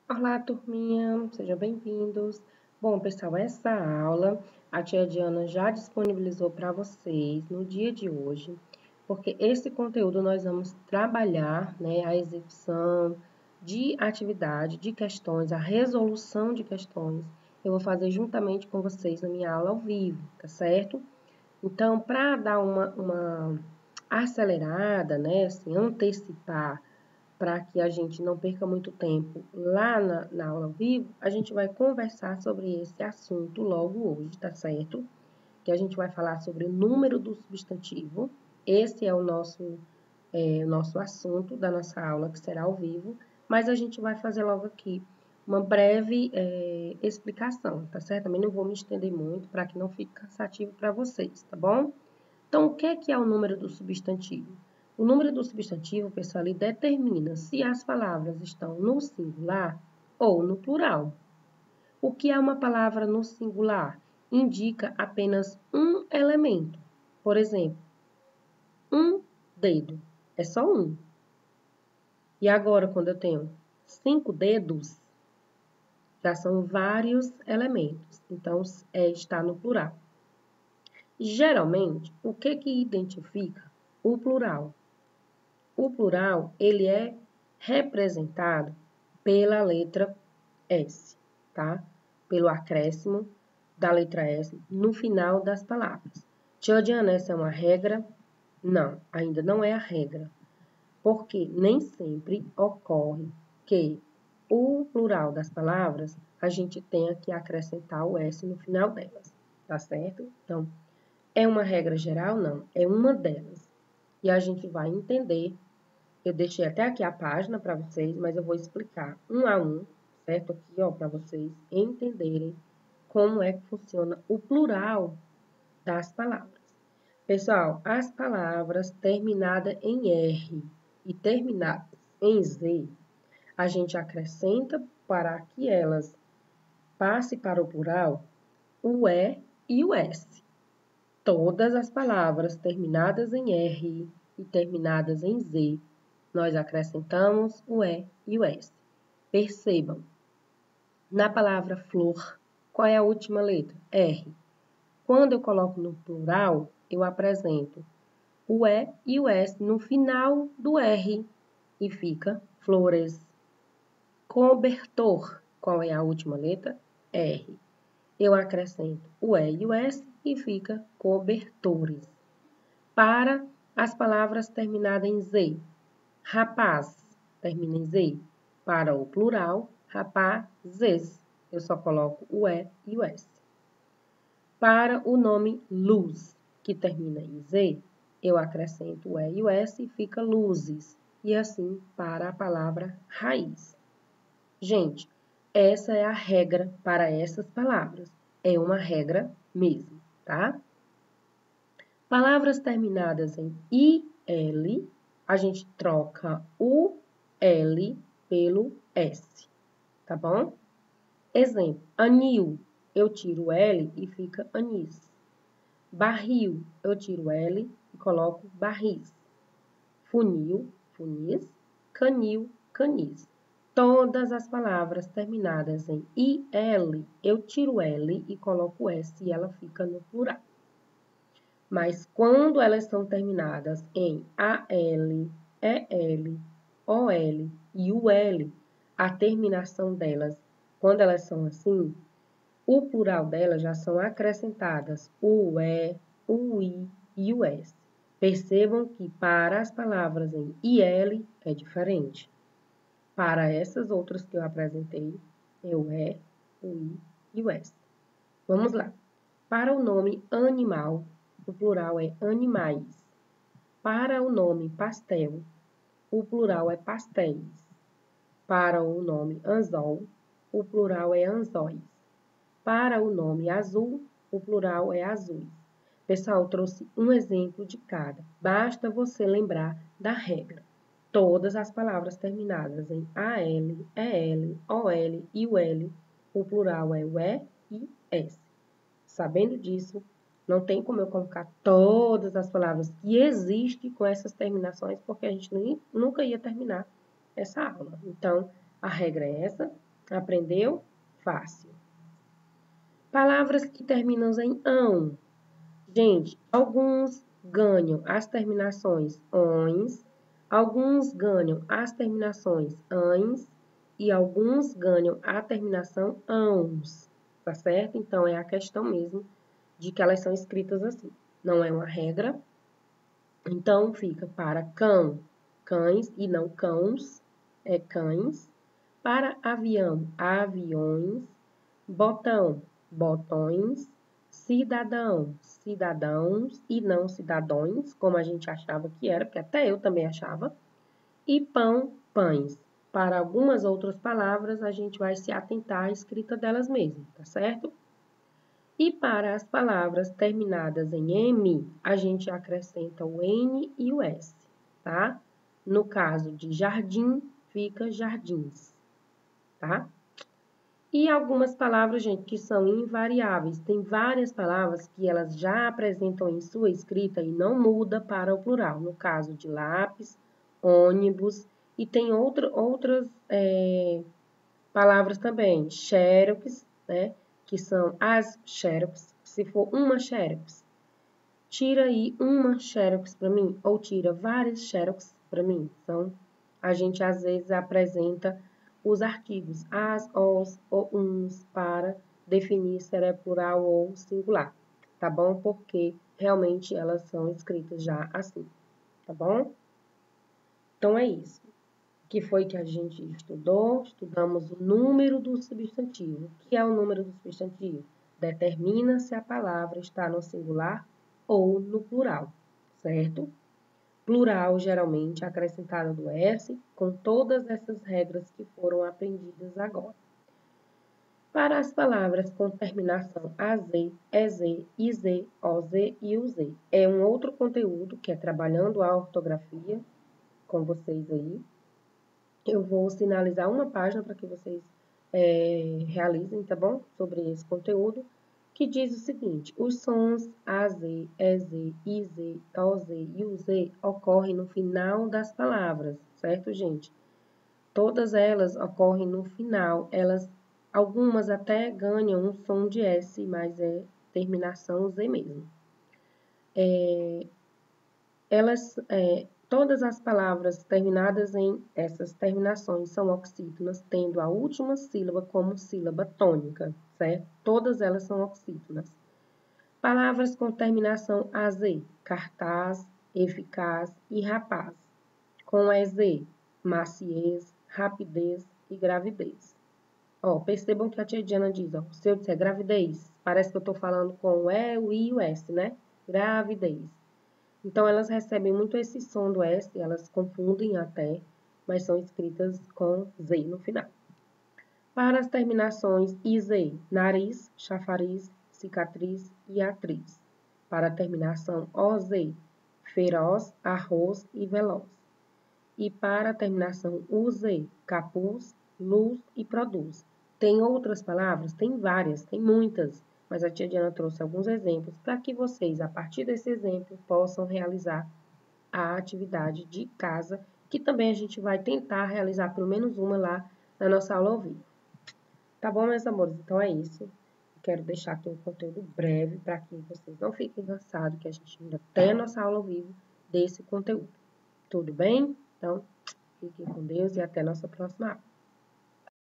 Olá, turminha, sejam bem-vindos. Bom, pessoal, essa aula a tia Diana já disponibilizou para vocês no dia de hoje, porque esse conteúdo nós vamos trabalhar, né, a execução de atividade, de questões, a resolução de questões. Eu vou fazer juntamente com vocês na minha aula ao vivo, tá certo? Então, para dar uma acelerada, né, assim, antecipar para que a gente não perca muito tempo lá na aula ao vivo, a gente vai conversar sobre esse assunto logo hoje, tá certo? Que a gente vai falar sobre o número do substantivo. Esse é o nosso assunto da nossa aula, que será ao vivo, mas a gente vai fazer logo aqui uma breve explicação, tá certo? Também não vou me estender muito para que não fique cansativo para vocês, tá bom? Então, o que é o número do substantivo? O número do substantivo, pessoal, ele determina se as palavras estão no singular ou no plural. O que é uma palavra no singular? Indica apenas um elemento. Por exemplo, um dedo. É só um. E agora, quando eu tenho 5 dedos, já são vários elementos. Então, está no plural. Geralmente, o que identifica o plural? O plural, ele é representado pela letra S, tá? Pelo acréscimo da letra S no final das palavras. Tia Diana, essa é uma regra? Não, ainda não é a regra. Porque nem sempre ocorre que o plural das palavras a gente tenha que acrescentar o S no final delas, tá certo? Então, é uma regra geral? Não, é uma delas. E a gente vai entender. Eu deixei até aqui a página para vocês, mas eu vou explicar um a um, certo? Aqui, ó, para vocês entenderem como é que funciona o plural das palavras. Pessoal, as palavras terminadas em R e terminadas em Z, a gente acrescenta para que elas passem para o plural o E e o S. Todas as palavras terminadas em R e terminadas em Z, nós acrescentamos o E e o S. Percebam, na palavra flor, qual é a última letra? R. Quando eu coloco no plural, eu apresento o E e o S no final do R e fica flores. Cobertor, qual é a última letra? R. Eu acrescento o E e o S e fica cobertores. Para as palavras terminadas em Z, rapaz, termina em Z. Para o plural, rapazes, eu só coloco o E e o S. Para o nome luz, que termina em Z, eu acrescento o E e o S e fica luzes. E assim para a palavra raiz. Gente, essa é a regra para essas palavras. É uma regra mesmo, tá? Palavras terminadas em IL, a gente troca o L pelo S, tá bom? Exemplo, anil, eu tiro o L e fica anis. Barril, eu tiro o L e coloco barris. Funil, funis. Canil, canis. Todas as palavras terminadas em IL, eu tiro o L e coloco o S e ela fica no plural. Mas quando elas são terminadas em AL, EL, OL e UL, a terminação delas, quando elas são assim, o plural delas já são acrescentadas o E, o I e o S. Percebam que para as palavras em IL é diferente. Para essas outras que eu apresentei, é o E, o I e o S. Vamos lá. Para o nome animal, o plural é animais. Para o nome pastel, o plural é pastéis. Para o nome anzol, o plural é anzóis. Para o nome azul, o plural é azuis. Pessoal, eu trouxe um exemplo de cada. Basta você lembrar da regra. Todas as palavras terminadas em AL, EL, OL e UL, o plural é o E e S. Sabendo disso, não tem como eu colocar todas as palavras que existem com essas terminações, porque a gente nunca ia terminar essa aula. Então, a regra é essa, Aprendeu? Fácil. Palavras que terminam em ão. Gente, alguns ganham as terminações ões, alguns ganham as terminações ães e alguns ganham a terminação ãos, tá certo? Então, é a questão mesmo de que elas são escritas assim. Não é uma regra. Então, fica para cão, cães e não cãos, é cães. Para avião, aviões. Botão, botões. Cidadão, cidadãos e não cidadões, como a gente achava que era, porque até eu também achava. E pão, pães. Para algumas outras palavras, a gente vai se atentar à escrita delas mesmas, tá certo? E para as palavras terminadas em M, a gente acrescenta o N e o S, tá? No caso de jardim, fica jardins, tá? E algumas palavras, gente, que são invariáveis. Tem várias palavras que elas já apresentam em sua escrita e não muda para o plural. No caso de lápis, ônibus, e tem outras palavras também. Xerox, né? Que são as xerox. Se for uma xerox, tira aí uma xerox para mim, ou tira várias xerox para mim. Então, a gente às vezes apresenta os artigos as, os ou uns para definir se é plural ou singular, tá bom? Porque realmente elas são escritas já assim, tá bom? Então, é isso. O que foi que a gente estudou? Estudamos o número do substantivo. O que é o número do substantivo? Determina se a palavra está no singular ou no plural, certo? Plural, geralmente, acrescentado do S, com todas essas regras que foram aprendidas agora. Para as palavras com terminação AZ, EZ, IZ, OZ e UZ, é um outro conteúdo que é trabalhando a ortografia com vocês aí. Eu vou sinalizar uma página para que vocês realizem, tá bom? Sobre esse conteúdo, que diz o seguinte: os sons AZ, EZ, IZ, OZ e UZ ocorrem no final das palavras, certo, gente? Todas elas ocorrem no final, algumas até ganham um som de S, mas é terminação Z mesmo. Todas as palavras terminadas em essas terminações são oxítonas, tendo a última sílaba como sílaba tônica, certo? Todas elas são oxítonas. Palavras com terminação AZ, cartaz, eficaz e rapaz. Com EZ, maciez, rapidez e gravidez. Ó, percebam que a tia Diana diz, ó, se eu disser gravidez, parece que eu estou falando com o E, o I e o S, né? Gravidez. Então, elas recebem muito esse som do S, elas confundem até, mas são escritas com Z no final. Para as terminações IZ, nariz, chafariz, cicatriz e atriz. Para a terminação OZ, feroz, arroz e veloz. E para a terminação UZ, capuz, luz e produz. Tem outras palavras? Tem várias, tem muitas. Mas a tia Diana trouxe alguns exemplos para que vocês, a partir desse exemplo, possam realizar a atividade de casa, que também a gente vai tentar realizar pelo menos uma lá na nossa aula ao vivo. Tá bom, meus amores? Então é isso. Quero deixar aqui um conteúdo breve para que vocês não fiquem cansados, que a gente ainda tem a nossa aula ao vivo desse conteúdo. Tudo bem? Então, fiquem com Deus e até a nossa próxima aula.